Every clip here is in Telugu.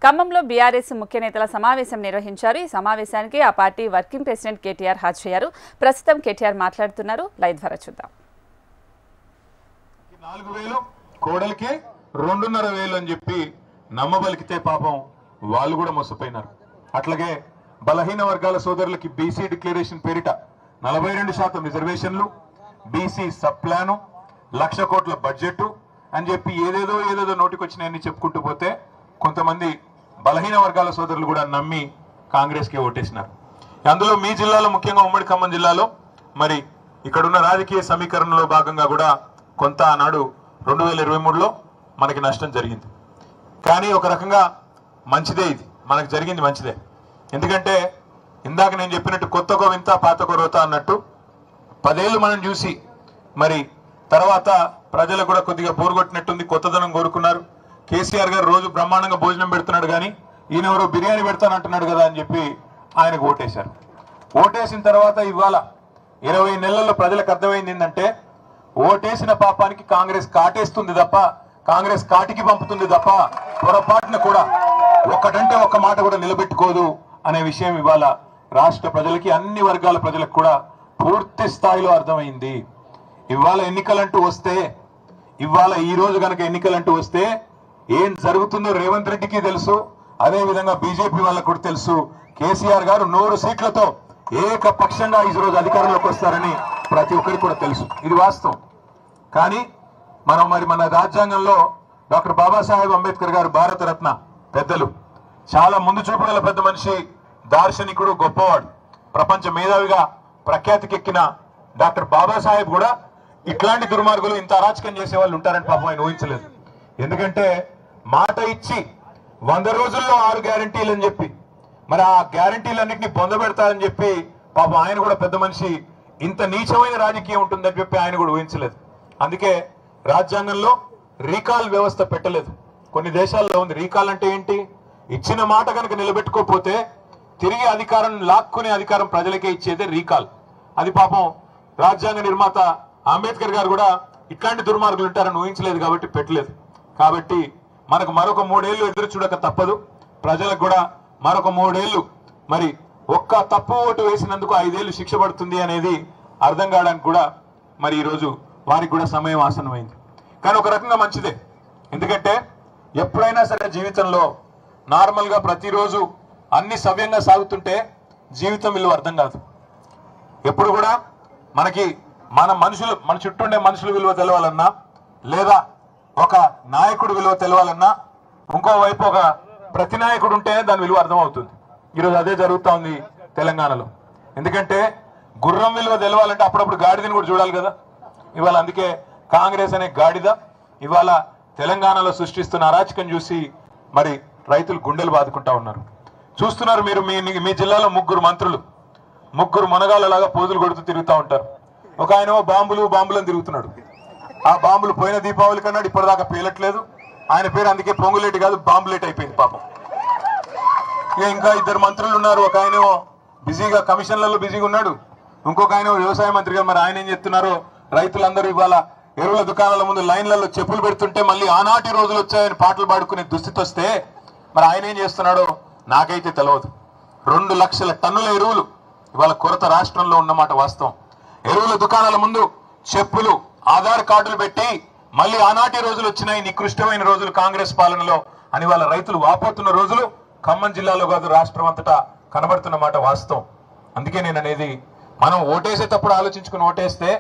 ఖమ్మంలో బీఆర్ఎస్ ముఖ్య నేతల సమావేశం నిర్వహించారు. ఈ సమావేశానికి ఆ పార్టీ వర్కింగ్ ప్రెసిడెంట్ కేటీఆర్ హాజరయ్యారు. ప్రస్తుతం కేటీఆర్ మాట్లాడుతున్నారు. లైవ్ ద్వారా చూద్దాం. 4000 కోడలికి 2,500 అని చెప్పి నమ్మబలికితే పాపం వాళ్ళు కూడా మోసపోయినారు. అట్లాగే బలహీన వర్గాల సోదరులకి బీసీ డిక్లరేషన్ పేరిట 42% రిజర్వేషన్లు, బీసీ సబ్ ప్లాను, 1,00,000 కోట్ల బడ్జెట్ అని చెప్పి ఏదేదో నోటికొచ్చినాయని చెప్పుకుంటూ పోతే కొంతమంది బలహీన వర్గాల సోదరులు కూడా నమ్మి కాంగ్రెస్కి ఓటేసినారు. అందులో మీ జిల్లాలో ముఖ్యంగా ఉమ్మడి ఖమ్మం జిల్లాలో మరి ఇక్కడున్న రాజకీయ సమీకరణలో భాగంగా కూడా కొంత ఆనాడు 2023లో మనకి నష్టం జరిగింది. కానీ ఒక రకంగా మంచిదే, ఇది మనకు జరిగింది మంచిదే. ఎందుకంటే ఇందాక నేను చెప్పినట్టు కొత్తకో వింత పాతకో రోత అన్నట్టు 10 ఏళ్ళు మనం చూసి మరి తర్వాత ప్రజలకు కూడా కొద్దిగా బోరుగొట్టినట్టుంది, కొత్తదనం కోరుకున్నారు. కేసీఆర్ గారు రోజు బ్రహ్మాండంగా భోజనం పెడుతున్నాడు, కానీ ఈయన ఎవరో బిర్యానీ పెడతానంటున్నాడు కదా అని చెప్పి ఆయనకు ఓటేశారు. ఓటేసిన తర్వాత ఇవాళ 20 నెలల్లో ప్రజలకు అర్థమైంది ఏంటంటే ఓటేసిన పాపానికి కాంగ్రెస్ కాటేస్తుంది తప్ప, కాంగ్రెస్ కాటికి పంపుతుంది తప్ప పొరపాటున కూడా ఒక్కటంటే ఒక్క మాట కూడా నిలబెట్టుకోదు అనే విషయం ఇవాళ రాష్ట్ర ప్రజలకి, అన్ని వర్గాల ప్రజలకు కూడా పూర్తి స్థాయిలో అర్థమైంది. ఇవాళ ఎన్నికలంటూ వస్తే, ఇవాళ ఈ రోజు కనుక ఎన్నికలంటూ వస్తే ఏం జరుగుతుందో రేవంత్ రెడ్డికి తెలుసు, అదే విధంగా బీజేపీ వాళ్ళకు కూడా తెలుసు. కేసీఆర్ గారు 100 సీట్లతో ఏకపక్షంగా ఈ రోజు అధికారంలోకి వస్తారని ప్రతి ఒక్కరికి కూడా తెలుసు. ఇది వాస్తవం. కానీ మన రాజ్యాంగంలో డాక్టర్ బాబాసాహెబ్ అంబేద్కర్ గారు భారతరత్న పెద్దలు, చాలా ముందు చూపు గల పెద్ద మనిషి, దార్శనికుడు, గొప్పవాడు, ప్రపంచ మేధావిగా ప్రఖ్యాతికెక్కిన డాక్టర్ బాబాసాహెబ్ కూడా ఇట్లాంటి దుర్మార్గులు, ఇంత అరాచకం చేసే వాళ్ళు ఉంటారని పాపం ఆయన ఊహించలేదు. ఎందుకంటే మాట ఇచ్చి 100 రోజుల్లో 6 గ్యారంటీలు అని చెప్పి మరి ఆ గ్యారంటీలన్నింటినీ పొందబెడతారని చెప్పి పాపం ఆయన కూడా పెద్ద మనిషి, ఇంత నీచమైన రాజకీయం ఉంటుందని చెప్పి ఆయన కూడా ఊహించలేదు. అందుకే రాజ్యాంగంలో రీకాల్ వ్యవస్థ పెట్టలేదు. కొన్ని దేశాల్లో ఉంది. రీకాల్ అంటే ఏంటి? ఇచ్చిన మాట కనుక నిలబెట్టుకోకపోతే తిరిగి అధికారం లాక్కునే అధికారం ప్రజలకే ఇచ్చేదే రీకాల్. అది పాపం రాజ్యాంగ నిర్మాత అంబేద్కర్ గారు కూడా ఇట్లాంటి దుర్మార్గులు ఉంటారని ఊహించలేదు కాబట్టి పెట్టలేదు. కాబట్టి మనకు మరొక 3 ఏళ్ళు ఎదురు చూడక తప్పదు. ప్రజలకు కూడా మరొక 3 ఏళ్ళు మరి ఒక్క తప్పు ఓటు వేసినందుకు 5 ఏళ్ళు శిక్ష పడుతుంది అనేది అర్థం కావడానికి కూడా మరి ఈరోజు వారికి కూడా సమయం ఆసన్నమైంది. కానీ ఒక రకంగా మంచిదే. ఎందుకంటే ఎప్పుడైనా సరే జీవితంలో నార్మల్గా ప్రతిరోజు అన్ని సవ్యంగా సాగుతుంటే జీవితం విలువ అర్థం కాదు. ఎప్పుడు కూడా మనకి మన చుట్టూ ఉండే మనుషుల విలువ తెలవాలన్నా, లేదా ఒక నాయకుడు విలువ తెలవాలన్నా, ఇంకోవైపు ఒక ప్రతినాయకుడు ఉంటేనే దాని విలువ అర్థమవుతుంది. ఈరోజు అదే జరుగుతూ ఉంది తెలంగాణలో. ఎందుకంటే గుర్రం విలువ తెలవాలంటే అప్పుడప్పుడు గాడిదని కూడా చూడాలి కదా. ఇవాళ అందుకే కాంగ్రెస్ అనే గాడిద ఇవాళ తెలంగాణలో సృష్టిస్తున్న అరాచకం చూసి మరి రైతులు గుండెలు బాదుకుంటా ఉన్నారు. చూస్తున్నారు మీరు, మీ జిల్లాలో 3 మంత్రులు, 3 మునగాళ్ళలాగా పోజులు కొడుతూ తిరుగుతూ ఉంటారు. ఒక ఆయన బాంబులను తిరుగుతున్నాడు. ఆ బాంబులు పోయిన దీపావళి కన్నాడు, ఇప్పటిదాకా పేలట్లేదు. ఆయన పేరు అందుకే పొంగులేటి కాదు, బాంబులేట్ అయిపోయింది పాపం. ఇంకా 2 మంత్రులు ఉన్నారు. ఒక ఆయన బిజీగా కమిషన్లలో బిజీగా ఉన్నాడు, ఇంకొక ఆయన వ్యవసాయ మంత్రిగా. మరి ఆయన ఏం చెప్తున్నారో, రైతులందరూ ఇవాళ ఎరువుల దుకాణాల ముందు లైన్లలో చెప్పులు పెడుతుంటే మళ్ళీ ఆనాటి రోజులు వచ్చాయని పాటలు పాడుకునే దుస్థితి వస్తే మరి ఆయన ఏం చేస్తున్నాడో నాకైతే తెలియదు. 2 లక్షల టన్నుల ఎరువులు ఇవాళ కొరత రాష్ట్రంలో ఉన్నమాట వాస్తవం. ఎరువుల దుకాణాల ముందు చెప్పులు, ఆధార్ కార్డులు పెట్టి మళ్ళీ ఆనాటి రోజులు వచ్చినాయి, నికృష్టమైన రోజులు కాంగ్రెస్ పాలనలో అని వాళ్ళ రైతులు వాపోతున్న రోజులు ఖమ్మం జిల్లాలో కాదు, రాష్ట్రం అంతటా కనబడుతున్న మాట వాస్తవం. అందుకే నేను అనేది, మనం ఓటేసేటప్పుడు ఆలోచించుకుని ఓటేస్తే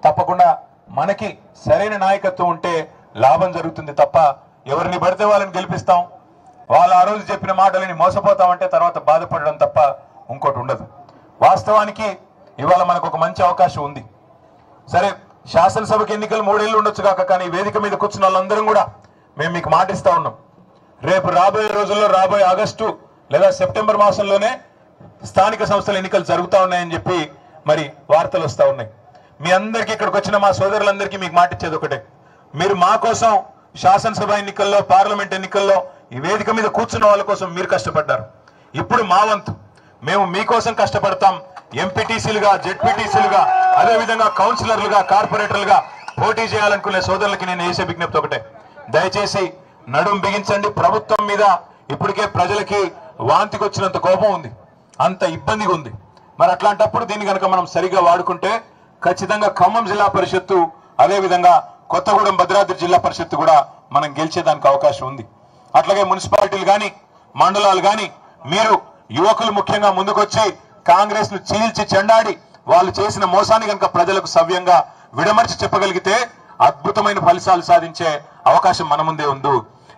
తప్పకుండా మనకి సరైన నాయకత్వం ఉంటే లాభం జరుగుతుంది తప్ప ఎవరిని పడితే వాళ్ళని గెలిపిస్తాం, వాళ్ళు ఆ రోజు చెప్పిన మాటలని మోసపోతామంటే తర్వాత బాధపడడం తప్ప ఇంకోటి ఉండదు. వాస్తవానికి ఇవాళ మనకు ఒక మంచి అవకాశం ఉంది. సరే, శాసనసభకి ఎన్నికలు 3 ఏళ్ళు ఉండొచ్చు కాక, కానీ వేదిక మీద కూర్చున్న వాళ్ళందరం కూడా మేము మీకు మాటిస్తా ఉన్నాం. రేపు రాబోయే రోజుల్లో, రాబోయే ఆగస్టు లేదా సెప్టెంబర్ మాసంలోనే స్థానిక సంస్థల ఎన్నికలు జరుగుతూ ఉన్నాయని చెప్పి మరి వార్తలు వస్తూ ఉన్నాయి. మీ అందరికీ, ఇక్కడికి వచ్చిన మా సోదరులందరికీ మీకు మాటిచ్చేది ఒకటే, మీరు మా కోసం శాసనసభ ఎన్నికల్లో, పార్లమెంట్ ఎన్నికల్లో ఈ వేదిక మీద కూర్చున్న వాళ్ళ కోసం మీరు కష్టపడ్డారు. ఇప్పుడు మా వంతు మేము మీకోసం కష్టపడతాం. ఎంపీటీసీలుగా, జెడ్పీటీసీలుగా, అదేవిధంగా కౌన్సిలర్లుగా, కార్పొరేటర్లుగా పోటీ చేయాలనుకునే సోదరులకి నేను చేసే విజ్ఞప్తి ఒకటే, దయచేసి నడుం బిగించండి. ప్రభుత్వం మీద ఇప్పటికే ప్రజలకి వాంతికి వచ్చినంత కోపం ఉంది, అంత ఇబ్బందిగా ఉంది. మరి అట్లాంటప్పుడు దీన్ని కనుక మనం సరిగా వాడుకుంటే ఖచ్చితంగా ఖమ్మం జిల్లా పరిషత్తు, అదేవిధంగా కొత్తగూడెం భద్రాద్రి జిల్లా పరిషత్తు కూడా మనం గెలిచేదానికి అవకాశం ఉంది. అట్లాగే మున్సిపాలిటీలు కానీ మండలాలు కానీ మీరు యువకులు ముఖ్యంగా ముందుకొచ్చి కాంగ్రెస్ ను చీల్చి చెండాడి వాళ్ళు చేసిన మోసాన్ని కనుక ప్రజలకు సవ్యంగా విడమర్చి చెప్పగలిగితే అద్భుతమైన ఫలితాలు సాధించే అవకాశం మన ముందే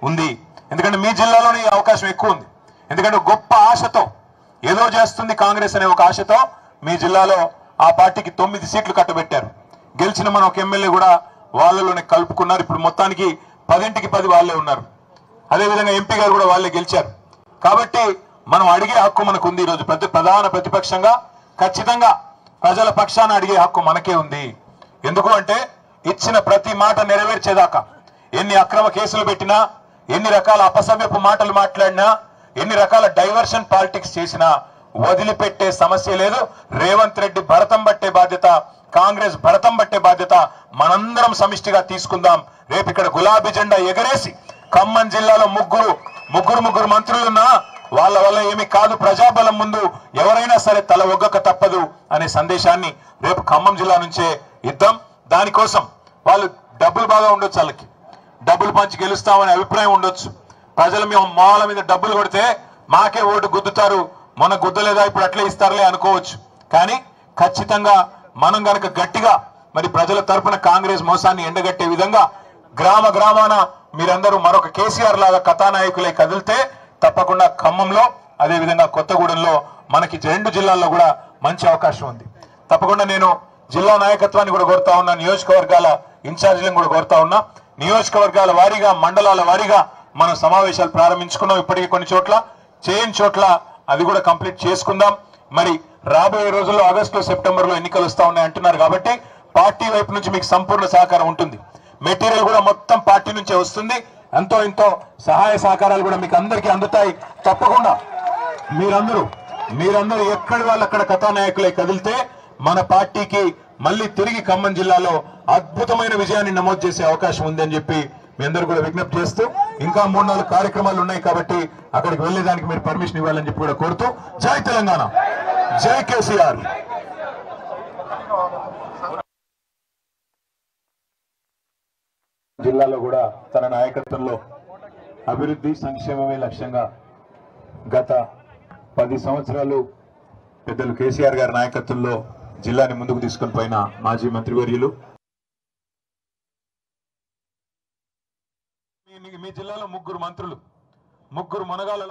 ఉంది. ఎందుకంటే మీ జిల్లాలోనే ఈ అవకాశం ఎక్కువ ఉంది. ఎందుకంటే గొప్ప ఆశతో ఏదో చేస్తుంది కాంగ్రెస్ అనే ఒక ఆశతో మీ జిల్లాలో ఆ పార్టీకి 9 సీట్లు కట్టబెట్టారు. గెలిచిన మన ఒక ఎమ్మెల్యే కూడా వాళ్ళలోనే కలుపుకున్నారు. ఇప్పుడు మొత్తానికి 10కి 10 వాళ్ళే ఉన్నారు. అదేవిధంగా ఎంపీ గారు కూడా వాళ్ళే గెలిచారు. కాబట్టి మనం అడిగే హక్కు మనకు ఉంది. ఈరోజు ప్రధాన ప్రతిపక్షంగా ఖచ్చితంగా ప్రజల పక్షాన అడిగే హక్కు మనకే ఉంది. ఎందుకు అంటే ఇచ్చిన ప్రతి మాట నెరవేర్చేదాకా ఎన్ని అక్రమ కేసులు పెట్టినా, ఎన్ని రకాల అపసవ్యపు మాటలు మాట్లాడినా, ఎన్ని రకాల డైవర్షన్ పాలిటిక్స్ చేసినా వదిలిపెట్టే సమస్య లేదు. రేవంత్ రెడ్డి భరతం పట్టే బాధ్యత, కాంగ్రెస్ భరతం పట్టే బాధ్యత మనందరం సమిష్టిగా తీసుకుందాం. రేపు ఇక్కడ గులాబీ జెండా ఎగరేసి ఖమ్మం జిల్లాలో ముగ్గురు మంత్రులున్నా వాళ్ళ వల్ల ఏమి కాదు, ప్రజాబలం ముందు ఎవరైనా సరే తల ఒగ్గక తప్పదు అనే సందేశాన్ని రేపు ఖమ్మం జిల్లా నుంచే ఇద్దాం. దానికోసం వాళ్ళు డబ్బులు బాగా ఉండొచ్చు, వాళ్ళకి డబ్బులు పంచి గెలుస్తామనే అభిప్రాయం ఉండొచ్చు. ప్రజలు మేము మాల మీద డబ్బులు కొడితే మాకే ఓటు గుద్దుతారు, మన గుద్దలేదా ఇప్పుడు అట్లే ఇస్తారులే అనుకోవచ్చు. కానీ ఖచ్చితంగా మనం గనక గట్టిగా మరి ప్రజల తరపున కాంగ్రెస్ మోసాన్ని ఎండగట్టే విధంగా గ్రామాన మీరందరూ మరొక కేసీఆర్ లాగా కథానాయకులై కదిలితే తప్పకుండా ఖమ్మంలో, అదేవిధంగా కొత్తగూడెంలో మనకి 2 జిల్లాల్లో కూడా మంచి అవకాశం ఉంది. తప్పకుండా నేను జిల్లా నాయకత్వాన్ని కూడా కోరుతా ఉన్నా, నియోజకవర్గాల ఇన్ఛార్జీలను కూడా కోరుతా ఉన్నా. నియోజకవర్గాల వారీగా, మండలాల వారీగా మనం సమావేశాలు ప్రారంభించుకున్నాం. ఇప్పటికీ కొన్ని చోట్ల, చేయని చోట్ల అది కూడా కంప్లీట్ చేసుకుందాం. మరి రాబోయే రోజుల్లో ఆగస్టులో, సెప్టెంబర్లో ఎన్నికలు వస్తా ఉన్నాయి అంటున్నారు. కాబట్టి పార్టీ వైపు నుంచి మీకు సంపూర్ణ సహకారం ఉంటుంది. మెటీరియల్ కూడా మొత్తం పార్టీ నుంచే వస్తుంది. ఎంతో సహాయ సహకారాలు కూడా మీకు అందరికీ అందుతాయి. తప్పకుండా మీరందరూ ఎక్కడి వాళ్ళు అక్కడ కథానాయకులై కదిలితే మన పార్టీకి మళ్ళీ తిరిగి ఖమ్మం జిల్లాలో అద్భుతమైన విజయాన్ని నమోదు చేసే అవకాశం ఉంది అని చెప్పి మీ అందరూ కూడా విజ్ఞప్తి చేస్తూ, ఇంకా 3-4 కార్యక్రమాలు ఉన్నాయి కాబట్టి అక్కడికి వెళ్లేదానికి మీరు పర్మిషన్ ఇవ్వాలని చెప్పి కూడా కోరుతూ, జై తెలంగాణ, జై కేసీఆర్. జిల్లాలో కూడా తన నాయకత్వంలో అభివృద్ధి సంక్షేమమే లక్ష్యంగా గత 10 సంవత్సరాలు పెద్దలు కేసీఆర్ గారి నాయకత్వంలో జిల్లాని ముందుకు తీసుకొని పోయిన మాజీ మంత్రివర్యులు, మీ జిల్లాలో 3 మంత్రులు, 3 మునగాల